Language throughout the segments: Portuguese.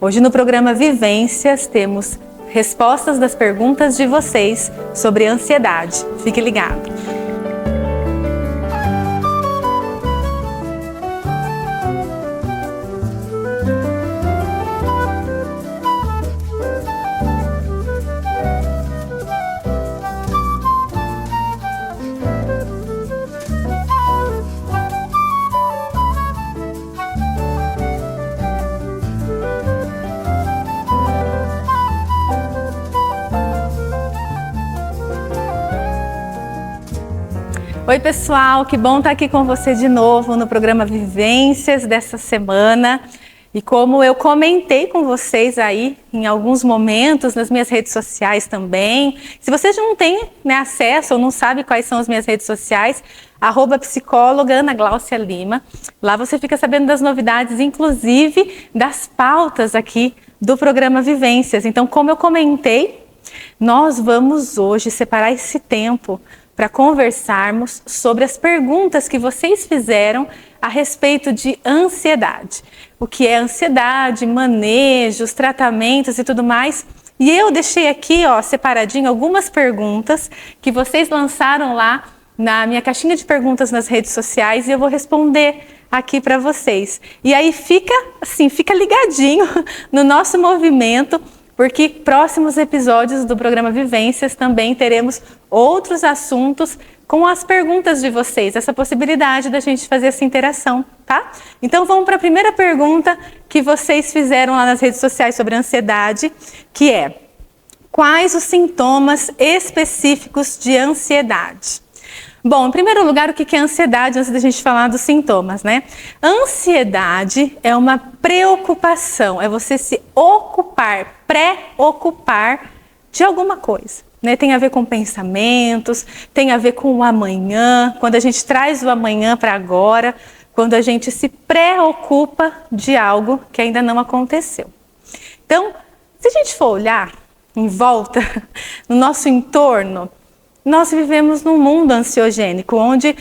Hoje no programa Vivências temos respostas das perguntas de vocês sobre ansiedade. Fique ligado. Oi pessoal, que bom estar aqui com você de novo no programa Vivências dessa semana. E como eu comentei com vocês aí em alguns momentos nas minhas redes sociais também, se você já não tem acesso ou não sabe quais são as minhas redes sociais, @psicóloga Ana Gláucia Lima. Lá você fica sabendo das novidades, inclusive das pautas aqui do programa Vivências. Então, como eu comentei, nós vamos hoje separar esse tempo para conversarmos sobre as perguntas que vocês fizeram a respeito de ansiedade. O que é ansiedade, manejos, tratamentos e tudo mais. E eu deixei aqui, separadinho algumas perguntas que vocês lançaram lá na minha caixinha de perguntas nas redes sociais e eu vou responder aqui para vocês. E aí fica ligadinho no nosso movimento, porque próximos episódios do programa Vivências também teremos outros assuntos com as perguntas de vocês, essa possibilidade da gente fazer essa interação, tá? Então vamos para a primeira pergunta que vocês fizeram lá nas redes sociais sobre ansiedade, que é: quais os sintomas específicos de ansiedade? Bom, em primeiro lugar, o que é ansiedade, antes da gente falar dos sintomas, né? Ansiedade é uma preocupação, é você se ocupar, preocupar de alguma coisa, né? Tem a ver com pensamentos, tem a ver com o amanhã, quando a gente traz o amanhã para agora, quando a gente se preocupa de algo que ainda não aconteceu. Então, se a gente for olhar em volta, no nosso entorno, nós vivemos num mundo ansiogênico, onde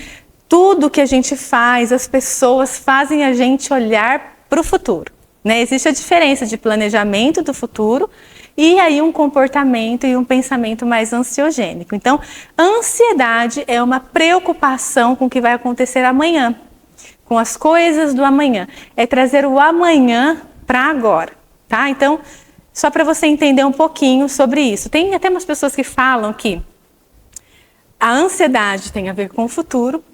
tudo que a gente faz, as pessoas fazem a gente olhar para o futuro, né? Existe a diferença de planejamento do futuro e aí um comportamento e um pensamento mais ansiogênico. Então, ansiedade é uma preocupação com o que vai acontecer amanhã, com as coisas do amanhã. É trazer o amanhã para agora, tá? Então, só para você entender um pouquinho sobre isso. Tem até umas pessoas que falam que a ansiedade tem a ver com o futuro,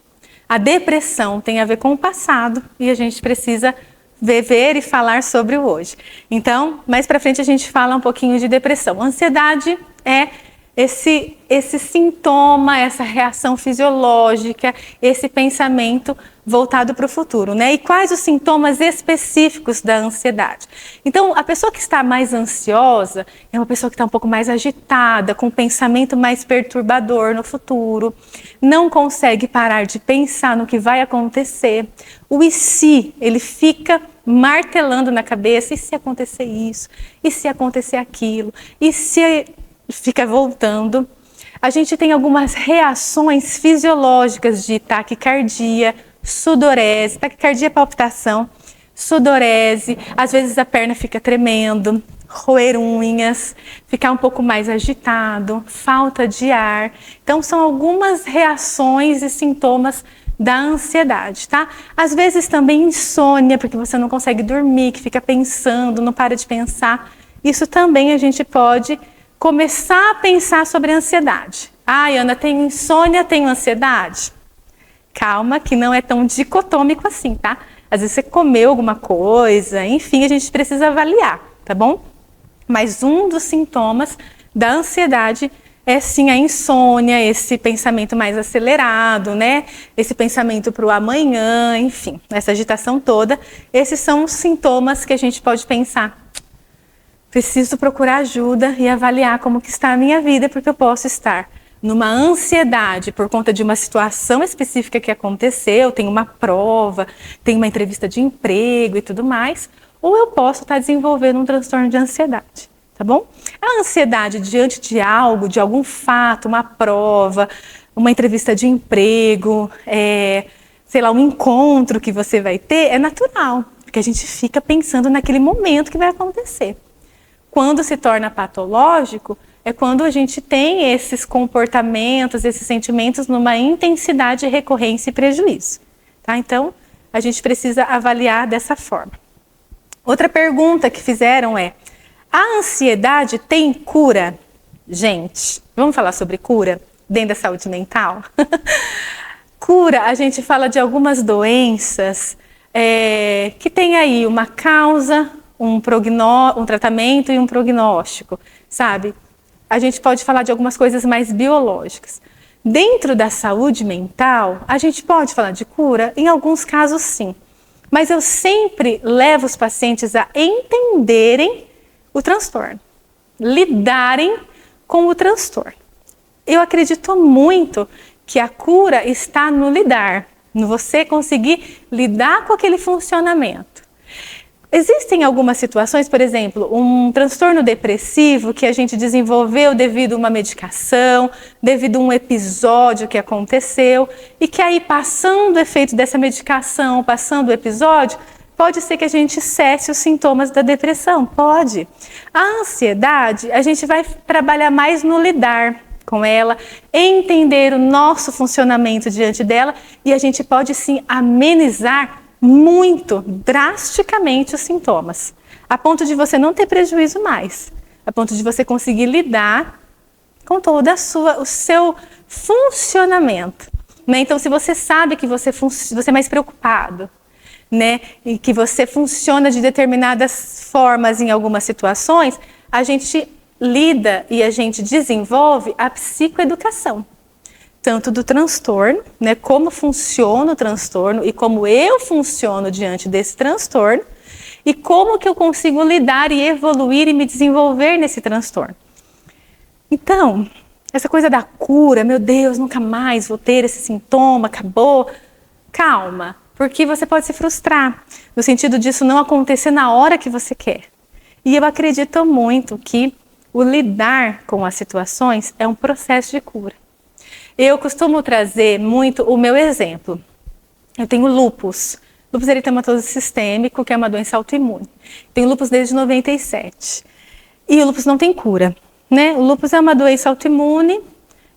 a depressão tem a ver com o passado e a gente precisa ver e falar sobre o hoje. Então, mais para frente a gente fala um pouquinho de depressão. Ansiedade é esse sintoma, essa reação fisiológica, esse pensamento voltado para o futuro, né? E quais os sintomas específicos da ansiedade? Então, a pessoa que está mais ansiosa é uma pessoa que está um pouco mais agitada, com um pensamento mais perturbador no futuro, não consegue parar de pensar no que vai acontecer. O e se, ele fica martelando na cabeça: e se acontecer isso? E se acontecer aquilo? E se... fica voltando. A gente tem algumas reações fisiológicas de taquicardia, sudorese. Taquicardia é palpitação, sudorese, às vezes a perna fica tremendo, roer unhas, ficar um pouco mais agitado, falta de ar. Então são algumas reações e sintomas da ansiedade, tá? Às vezes também insônia, porque você não consegue dormir, que fica pensando, não para de pensar. Isso também a gente pode começar a pensar sobre a ansiedade. Ai, Ana, tenho insônia, tenho ansiedade? Calma, que não é tão dicotômico assim, tá? Às vezes você comeu alguma coisa, enfim, a gente precisa avaliar, tá bom? Mas um dos sintomas da ansiedade é sim a insônia, esse pensamento mais acelerado, né? Esse pensamento para o amanhã, enfim, essa agitação toda. Esses são os sintomas que a gente pode pensar: preciso procurar ajuda e avaliar como que está a minha vida, porque eu posso estar numa ansiedade por conta de uma situação específica que aconteceu, tem uma prova, tem uma entrevista de emprego e tudo mais, ou eu posso estar desenvolvendo um transtorno de ansiedade, tá bom? A ansiedade diante de algo, de algum fato, uma prova, uma entrevista de emprego, sei lá, um encontro que você vai ter, é natural. Porque a gente fica pensando naquele momento que vai acontecer. Quando se torna patológico, é quando a gente tem esses comportamentos, esses sentimentos numa intensidade, recorrência e prejuízo. Tá? Então, a gente precisa avaliar dessa forma. Outra pergunta que fizeram é: a ansiedade tem cura? Gente, vamos falar sobre cura dentro da saúde mental? Cura, a gente fala de algumas doenças que tem aí uma causa, um tratamento e um prognóstico, sabe? A gente pode falar de algumas coisas mais biológicas. Dentro da saúde mental, a gente pode falar de cura? Em alguns casos, sim. Mas eu sempre levo os pacientes a entenderem o transtorno, lidarem com o transtorno. Eu acredito muito que a cura está no lidar, no você conseguir lidar com aquele funcionamento. Existem algumas situações, por exemplo, um transtorno depressivo que a gente desenvolveu devido a uma medicação, devido a um episódio que aconteceu, e que aí, passando o efeito dessa medicação, passando o episódio, pode ser que a gente cesse os sintomas da depressão, pode. A ansiedade, a gente vai trabalhar mais no lidar com ela, entender o nosso funcionamento diante dela, e a gente pode sim amenizar muito, drasticamente os sintomas, a ponto de você não ter prejuízo mais, a ponto de você conseguir lidar com todo o seu funcionamento. Né? Então, se você sabe que você é mais preocupado, né? E que você funciona de determinadas formas em algumas situações, a gente lida e a gente desenvolve a psicoeducação. Tanto do transtorno, né, como funciona o transtorno e como eu funciono diante desse transtorno e como que eu consigo lidar e evoluir e me desenvolver nesse transtorno. Então, essa coisa da cura, meu Deus, nunca mais vou ter esse sintoma, acabou. Calma, porque você pode se frustrar, no sentido disso não acontecer na hora que você quer. E eu acredito muito que o lidar com as situações é um processo de cura. Eu costumo trazer muito o meu exemplo. Eu tenho lúpus. Lúpus eritematoso sistêmico, que é uma doença autoimune. Tenho lúpus desde 97. E o lúpus não tem cura, né? O lúpus é uma doença autoimune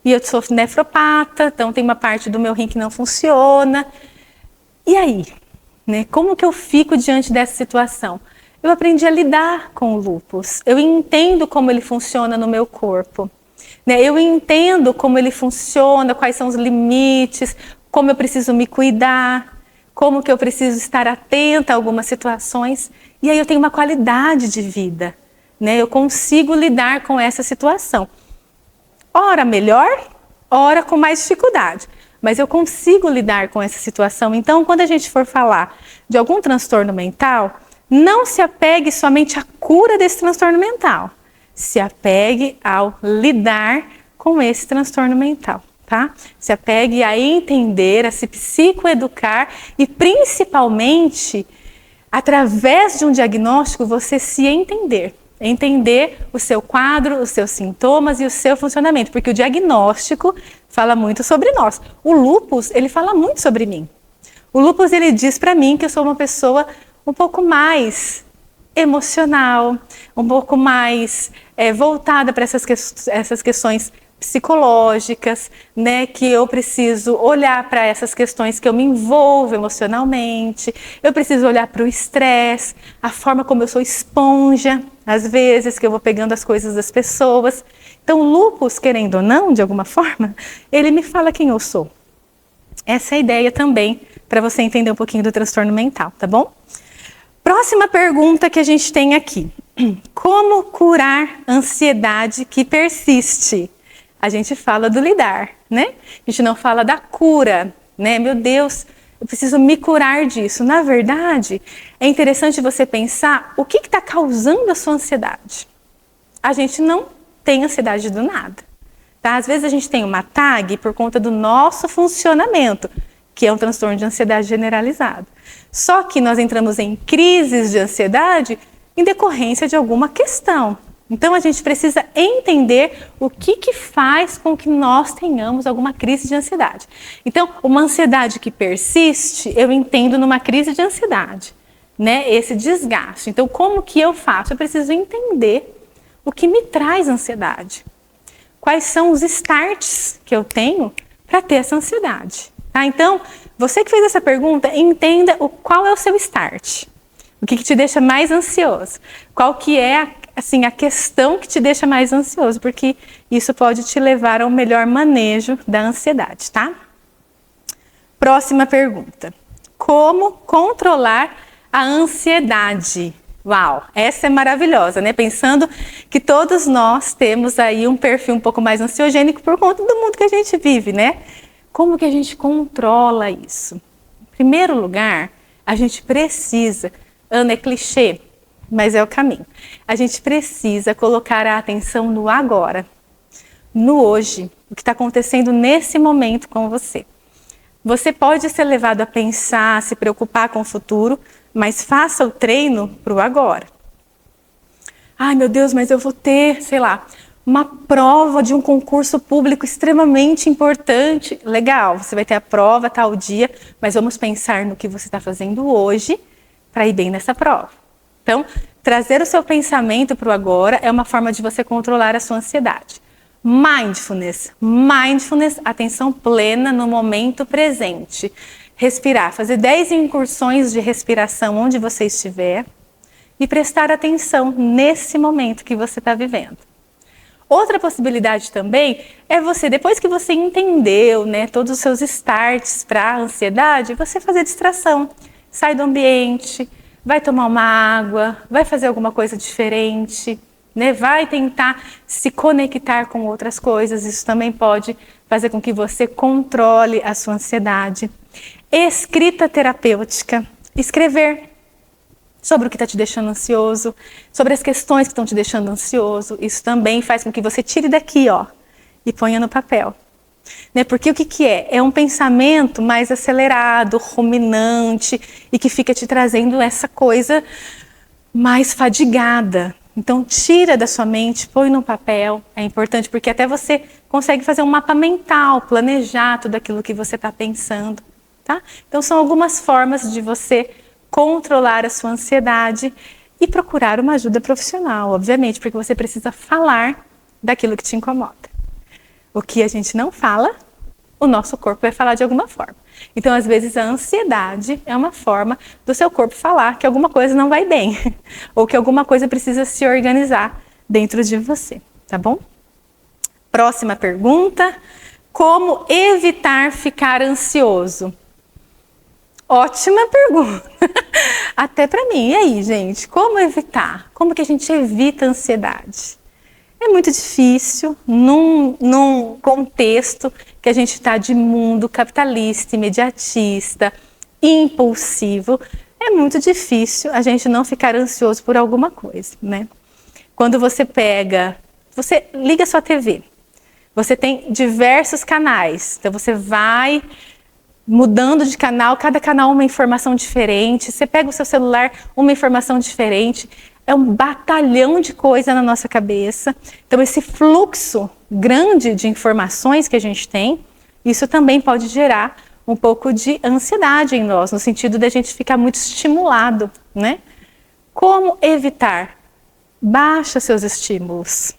e eu sou nefropata, então tem uma parte do meu rim que não funciona. E aí, né? Como que eu fico diante dessa situação? Eu aprendi a lidar com o lúpus. Eu entendo como ele funciona no meu corpo. Eu entendo como ele funciona, quais são os limites, como eu preciso me cuidar, como que eu preciso estar atenta a algumas situações. E aí eu tenho uma qualidade de vida, né? Eu consigo lidar com essa situação. Ora melhor, ora com mais dificuldade. Mas eu consigo lidar com essa situação. Então, quando a gente for falar de algum transtorno mental, não se apegue somente à cura desse transtorno mental. Se apegue ao lidar com esse transtorno mental, tá? Se apegue a entender, a se psicoeducar e principalmente, através de um diagnóstico, você se entender. Entender o seu quadro, os seus sintomas e o seu funcionamento, porque o diagnóstico fala muito sobre nós. O lúpus, ele fala muito sobre mim. O lúpus, ele diz para mim que eu sou uma pessoa um pouco mais emocional, um pouco mais voltada para essas questões psicológicas, né? Que eu preciso olhar para essas questões que eu me envolvo emocionalmente, eu preciso olhar para o estresse, a forma como eu sou esponja, às vezes, que eu vou pegando as coisas das pessoas. Então, o lúpus, querendo ou não, de alguma forma, ele me fala quem eu sou. Essa é a ideia também, para você entender um pouquinho do transtorno mental, tá bom? Próxima pergunta que a gente tem aqui. Como curar ansiedade que persiste? A gente fala do lidar, né? A gente não fala da cura, né? Meu Deus, eu preciso me curar disso. Na verdade, é interessante você pensar o que está causando a sua ansiedade. A gente não tem ansiedade do nada, tá? Às vezes a gente tem uma TAG por conta do nosso funcionamento, que é um transtorno de ansiedade generalizado. Só que nós entramos em crises de ansiedade em decorrência de alguma questão. Então, a gente precisa entender o que faz com que nós tenhamos alguma crise de ansiedade. Então, uma ansiedade que persiste, eu entendo numa crise de ansiedade. né, esse desgaste. Então, como que eu faço? Eu preciso entender o que me traz ansiedade. Quais são os starts que eu tenho para ter essa ansiedade? Tá? Então, você que fez essa pergunta, entenda qual é o seu start. O que te deixa mais ansioso? Qual que é a questão que te deixa mais ansioso? Porque isso pode te levar ao melhor manejo da ansiedade, tá? Próxima pergunta. Como controlar a ansiedade? Uau, essa é maravilhosa, né? Pensando que todos nós temos aí um perfil um pouco mais ansiogênico por conta do mundo que a gente vive, né? Como que a gente controla isso? Em primeiro lugar, a gente precisa, Ana, é clichê, mas é o caminho. A gente precisa colocar a atenção no agora, no hoje, o que está acontecendo nesse momento com você. Você pode ser levado a pensar, se preocupar com o futuro, mas faça o treino para o agora. Ai, meu Deus, mas eu vou ter, sei lá, uma prova de um concurso público extremamente importante. Legal, você vai ter a prova tal dia, mas vamos pensar no que você está fazendo hoje para ir bem nessa prova. Então, trazer o seu pensamento para o agora é uma forma de você controlar a sua ansiedade. Mindfulness, atenção plena no momento presente. Respirar, fazer 10 incursões de respiração onde você estiver e prestar atenção nesse momento que você está vivendo. Outra possibilidade também é você, depois que você entendeu, né, todos os seus starts para a ansiedade, você fazer distração. Sai do ambiente, vai tomar uma água, vai fazer alguma coisa diferente, né? Vai tentar se conectar com outras coisas. Isso também pode fazer com que você controle a sua ansiedade. Escrita terapêutica, escrever sobre o que está te deixando ansioso, sobre as questões que estão te deixando ansioso. Isso também faz com que você tire daqui, ó, e ponha no papel. Né? Porque o que é? É um pensamento mais acelerado, ruminante e que fica te trazendo essa coisa mais fadigada. Então tira da sua mente, põe no papel, é importante porque até você consegue fazer um mapa mental, planejar tudo aquilo que você está pensando. Tá? Então são algumas formas de você controlar a sua ansiedade e procurar uma ajuda profissional, obviamente, porque você precisa falar daquilo que te incomoda. O que a gente não fala, o nosso corpo vai falar de alguma forma. Então, às vezes, a ansiedade é uma forma do seu corpo falar que alguma coisa não vai bem, ou que alguma coisa precisa se organizar dentro de você, tá bom? Próxima pergunta: como evitar ficar ansioso? Ótima pergunta, até para mim. E aí, gente, como evitar? Como que a gente evita a ansiedade? É muito difícil num contexto que a gente está de mundo capitalista, imediatista, impulsivo. É muito difícil a gente não ficar ansioso por alguma coisa, né? Quando você liga a sua TV, você tem diversos canais, então você vai mudando de canal, cada canal uma informação diferente, você pega o seu celular, uma informação diferente, é um batalhão de coisa na nossa cabeça. Então esse fluxo grande de informações que a gente tem, isso também pode gerar um pouco de ansiedade em nós, no sentido da gente ficar muito estimulado, né? Como evitar? Baixa seus estímulos.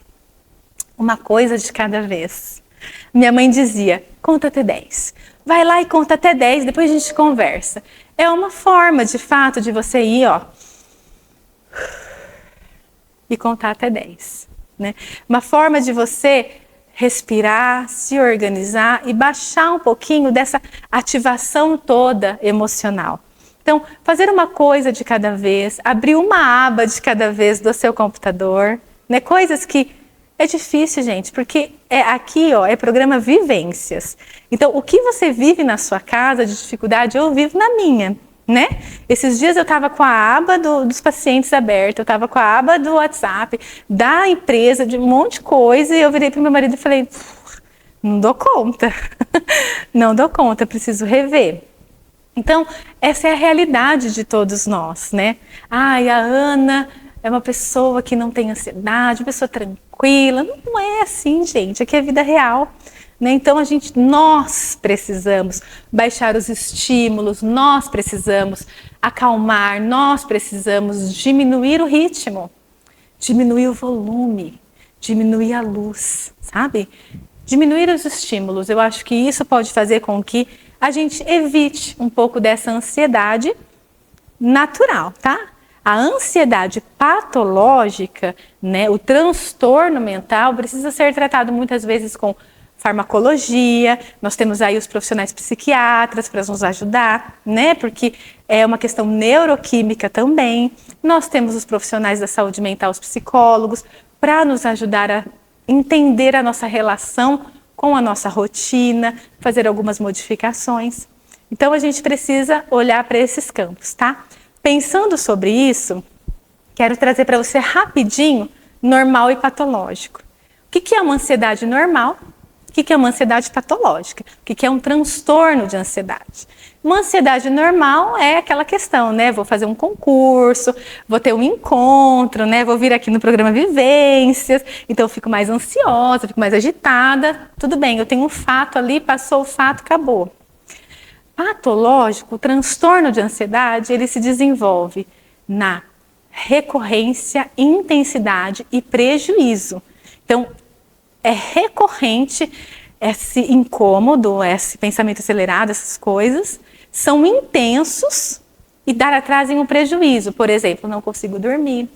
Uma coisa de cada vez. Minha mãe dizia, conta até 10. Vai lá e conta até 10, depois a gente conversa. É uma forma, de fato, de você ir, ó, e contar até 10. Né? Uma forma de você respirar, se organizar e baixar um pouquinho dessa ativação toda emocional. Então, fazer uma coisa de cada vez, abrir uma aba de cada vez do seu computador, né? Coisas que é difícil, gente, porque aqui, ó, é programa Vivências. Então, o que você vive na sua casa de dificuldade, eu vivo na minha, né? Esses dias eu estava com a aba dos pacientes aberta, eu estava com a aba do WhatsApp, da empresa, de um monte de coisa, e eu virei para o meu marido e falei, não dou conta, não dou conta, preciso rever. Então, essa é a realidade de todos nós, né? Ai, a Ana é uma pessoa que não tem ansiedade, uma pessoa tranquila. Não é assim, gente. Aqui é vida real. Né? Então, nós precisamos baixar os estímulos, nós precisamos acalmar, nós precisamos diminuir o ritmo, diminuir o volume, diminuir a luz, sabe? Diminuir os estímulos. Eu acho que isso pode fazer com que a gente evite um pouco dessa ansiedade natural, tá? A ansiedade patológica, né, o transtorno mental precisa ser tratado muitas vezes com farmacologia. Nós temos aí os profissionais psiquiatras para nos ajudar, né? Porque é uma questão neuroquímica também. Nós temos os profissionais da saúde mental, os psicólogos, para nos ajudar a entender a nossa relação com a nossa rotina, fazer algumas modificações. Então a gente precisa olhar para esses campos, tá? Pensando sobre isso, quero trazer para você rapidinho normal e patológico. O que é uma ansiedade normal? O que é uma ansiedade patológica? O que é um transtorno de ansiedade? Uma ansiedade normal é aquela questão, né? Vou fazer um concurso, vou ter um encontro, né? Vou vir aqui no programa Vivências, então eu fico mais ansiosa, fico mais agitada. Tudo bem, eu tenho um fato ali, passou o fato, acabou. Patológico, o transtorno de ansiedade, ele se desenvolve na recorrência, intensidade e prejuízo. Então, é recorrente esse incômodo, esse pensamento acelerado, essas coisas, são intensos e trazem um prejuízo. Por exemplo, não consigo dormir,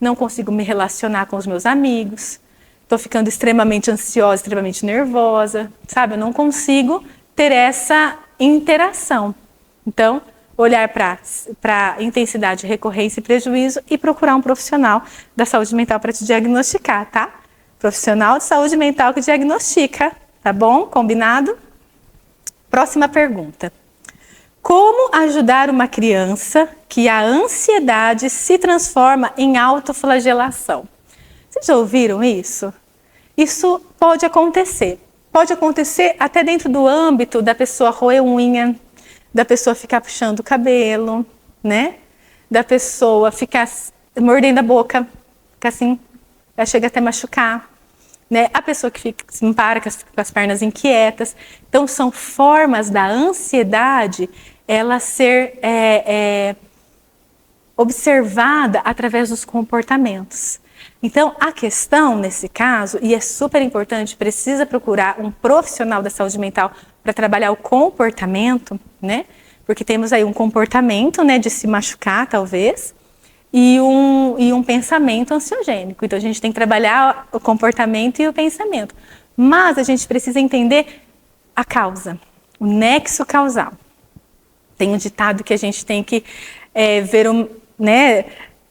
não consigo me relacionar com os meus amigos, estou ficando extremamente ansiosa, extremamente nervosa, sabe? Eu não consigo ter essa interação. Então, olhar para intensidade, recorrência e prejuízo e procurar um profissional da saúde mental para te diagnosticar, tá? Profissional de saúde mental que diagnostica, tá bom? Combinado? Próxima pergunta. Como ajudar uma criança que a ansiedade se transforma em autoflagelação? Vocês já ouviram isso? Isso pode acontecer. Pode acontecer até dentro do âmbito da pessoa roer unha, da pessoa ficar puxando o cabelo, né? Da pessoa ficar mordendo a boca, ficar assim, ela chega até machucar, né? A pessoa que fica, se para com as pernas inquietas. Então, são formas da ansiedade, ela ser observada através dos comportamentos. Então, a questão nesse caso, e é super importante, precisa procurar um profissional da saúde mental para trabalhar o comportamento, né? Porque temos aí um comportamento, né, de se machucar, talvez, e um pensamento ansiogênico. Então, a gente tem que trabalhar o comportamento e o pensamento. Mas a gente precisa entender a causa, o nexo causal. Tem um ditado que a gente tem que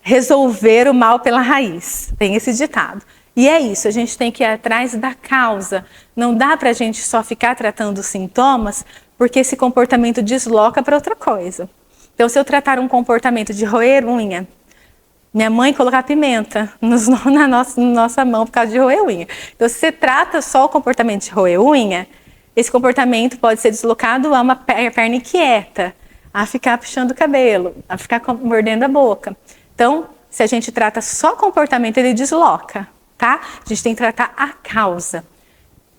resolver o mal pela raiz. Tem esse ditado. E é isso, a gente tem que ir atrás da causa. Não dá para a gente só ficar tratando os sintomas, porque esse comportamento desloca para outra coisa. Então, se eu tratar um comportamento de roer unha, minha mãe colocar pimenta na nossa mão por causa de roer unha. Então, se você trata só o comportamento de roer unha, esse comportamento pode ser deslocado a uma perna inquieta, a ficar puxando o cabelo, a ficar mordendo a boca. Então, se a gente trata só o comportamento, ele desloca, tá? A gente tem que tratar a causa.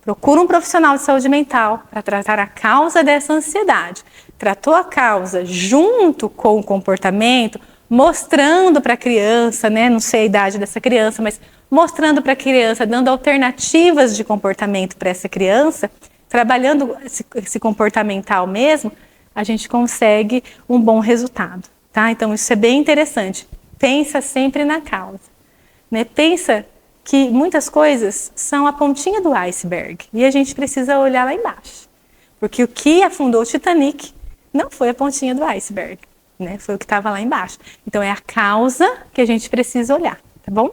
Procura um profissional de saúde mental para tratar a causa dessa ansiedade. Tratou a causa junto com o comportamento, mostrando para a criança, né? Não sei a idade dessa criança, mas mostrando para a criança, dando alternativas de comportamento para essa criança, trabalhando esse comportamental mesmo, a gente consegue um bom resultado, tá? Então, isso é bem interessante. Pensa sempre na causa, né? Pensa que muitas coisas são a pontinha do iceberg e a gente precisa olhar lá embaixo. Porque o que afundou o Titanic não foi a pontinha do iceberg, né? Foi o que estava lá embaixo. Então, é a causa que a gente precisa olhar, tá bom?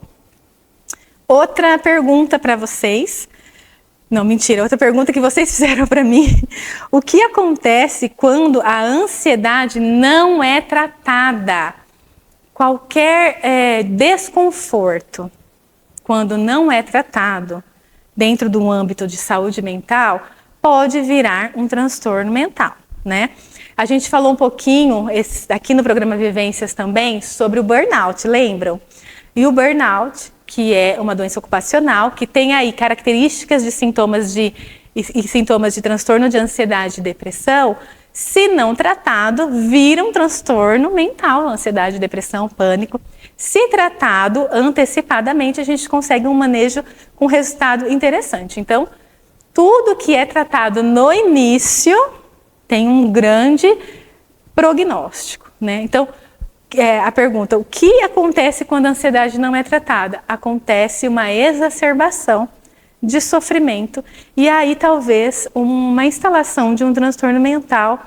Outra pergunta para vocês. Não, mentira, outra pergunta que vocês fizeram para mim. O que acontece quando a ansiedade não é tratada? Qualquer desconforto, quando não é tratado dentro do âmbito de saúde mental, pode virar um transtorno mental, né? A gente falou um pouquinho aqui no programa Vivências também sobre o burnout, lembram? E o burnout, que é uma doença ocupacional, que tem aí características de sintomas de transtorno de ansiedade e depressão, Se não tratado, vira um transtorno mental, ansiedade, depressão, pânico. Se tratado antecipadamente, a gente consegue um manejo com resultado interessante. Então, tudo que é tratado no início tem um grande prognóstico, né? Então, a pergunta, o que acontece quando a ansiedade não é tratada? Acontece uma exacerbação de sofrimento e aí talvez uma instalação de um transtorno mental,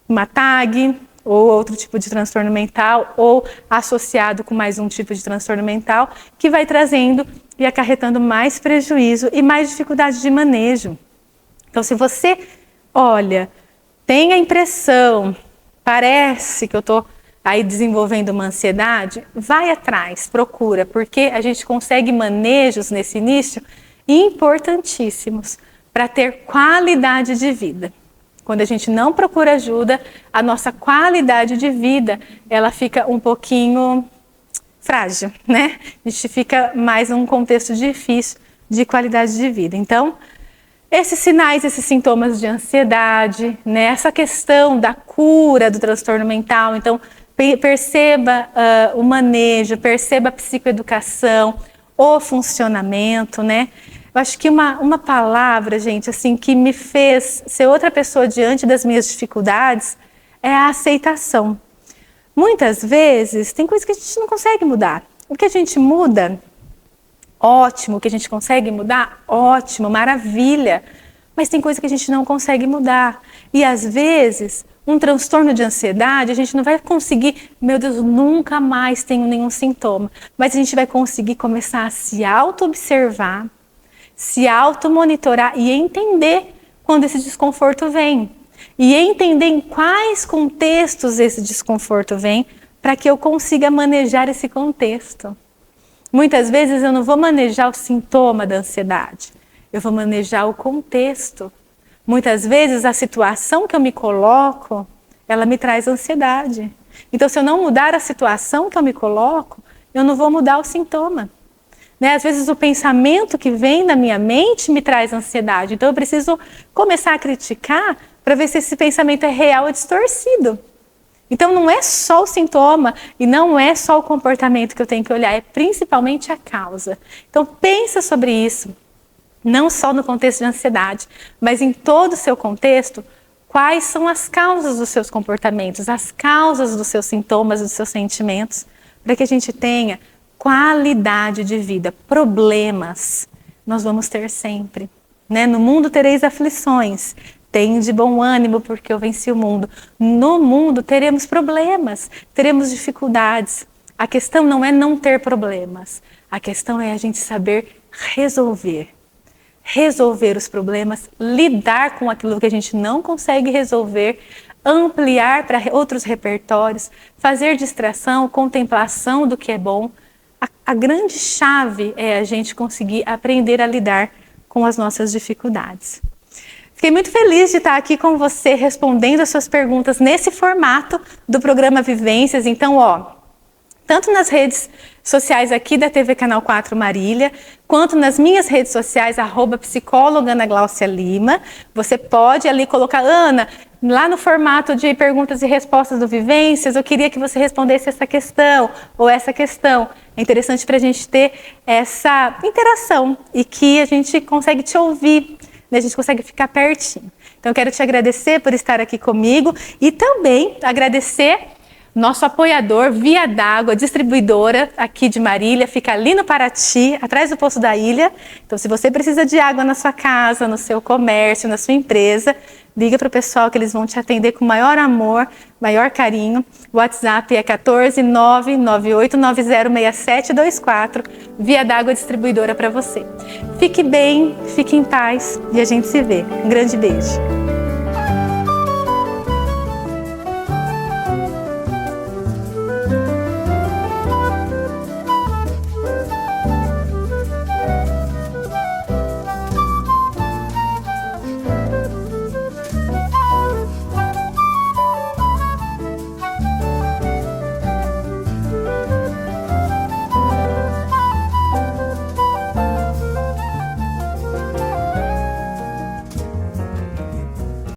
uma TAG ou outro tipo de transtorno mental ou associado com mais um tipo de transtorno mental que vai trazendo e acarretando mais prejuízo e mais dificuldade de manejo. Então, se você olha, tem a impressão, parece que eu estou aí desenvolvendo uma ansiedade, vai atrás, procura, porque a gente consegue manejos nesse início importantíssimos para ter qualidade de vida. Quando a gente não procura ajuda, a nossa qualidade de vida, ela fica um pouquinho frágil, né? A gente fica mais num contexto difícil de qualidade de vida. Então, esses sinais, esses sintomas de ansiedade, né? Essa questão da cura do transtorno mental, então, perceba o manejo, perceba a psicoeducação, o funcionamento, né? Eu acho que uma palavra, gente, assim, que me fez ser outra pessoa diante das minhas dificuldades é a aceitação. Muitas vezes tem coisas que a gente não consegue mudar. O que a gente muda, ótimo. O que a gente consegue mudar, ótimo, maravilha. Mas tem coisa que a gente não consegue mudar. E às vezes, um transtorno de ansiedade, a gente não vai conseguir, meu Deus, nunca mais tenho nenhum sintoma. Mas a gente vai conseguir começar a se auto-observar, se auto-monitorar e entender quando esse desconforto vem. E entender em quais contextos esse desconforto vem, para que eu consiga manejar esse contexto. Muitas vezes eu não vou manejar o sintoma da ansiedade, eu vou manejar o contexto. Muitas vezes a situação que eu me coloco, ela me traz ansiedade. Então, se eu não mudar a situação que eu me coloco, eu não vou mudar o sintoma. Né? Às vezes o pensamento que vem na minha mente me traz ansiedade. Então, eu preciso começar a criticar para ver se esse pensamento é real ou distorcido. Então, não é só o sintoma e não é só o comportamento que eu tenho que olhar, é principalmente a causa. Então, pensa sobre isso. Não só no contexto de ansiedade, mas em todo o seu contexto, quais são as causas dos seus comportamentos, as causas dos seus sintomas, dos seus sentimentos, para que a gente tenha qualidade de vida. Problemas nós vamos ter sempre, né? No mundo tereis aflições, tende bom ânimo porque eu venci o mundo. No mundo teremos problemas, teremos dificuldades. A questão não é não ter problemas, a questão é a gente saber resolver os problemas, lidar com aquilo que a gente não consegue resolver, ampliar para outros repertórios, fazer distração, contemplação do que é bom. A grande chave é a gente conseguir aprender a lidar com as nossas dificuldades. Fiquei muito feliz de estar aqui com você respondendo as suas perguntas nesse formato do programa Vivências. Então, tanto nas redes sociais aqui da TV Canal 4 Marília, quanto nas minhas redes sociais, @psicóloga Ana Gláucia Lima. Você pode ali colocar, Ana, lá no formato de perguntas e respostas do Vivências, eu queria que você respondesse essa questão ou essa questão. É interessante para a gente ter essa interação e que a gente consegue te ouvir, né? A gente consegue ficar pertinho. Então, eu quero te agradecer por estar aqui comigo e também agradecer nosso apoiador, Via d'Água, distribuidora aqui de Marília, fica ali no Paraty, atrás do Poço da Ilha. Então, se você precisa de água na sua casa, no seu comércio, na sua empresa, liga para o pessoal que eles vão te atender com maior amor, maior carinho. O WhatsApp é 14998906724. Via d'Água distribuidora para você. Fique bem, fique em paz e a gente se vê. Um grande beijo.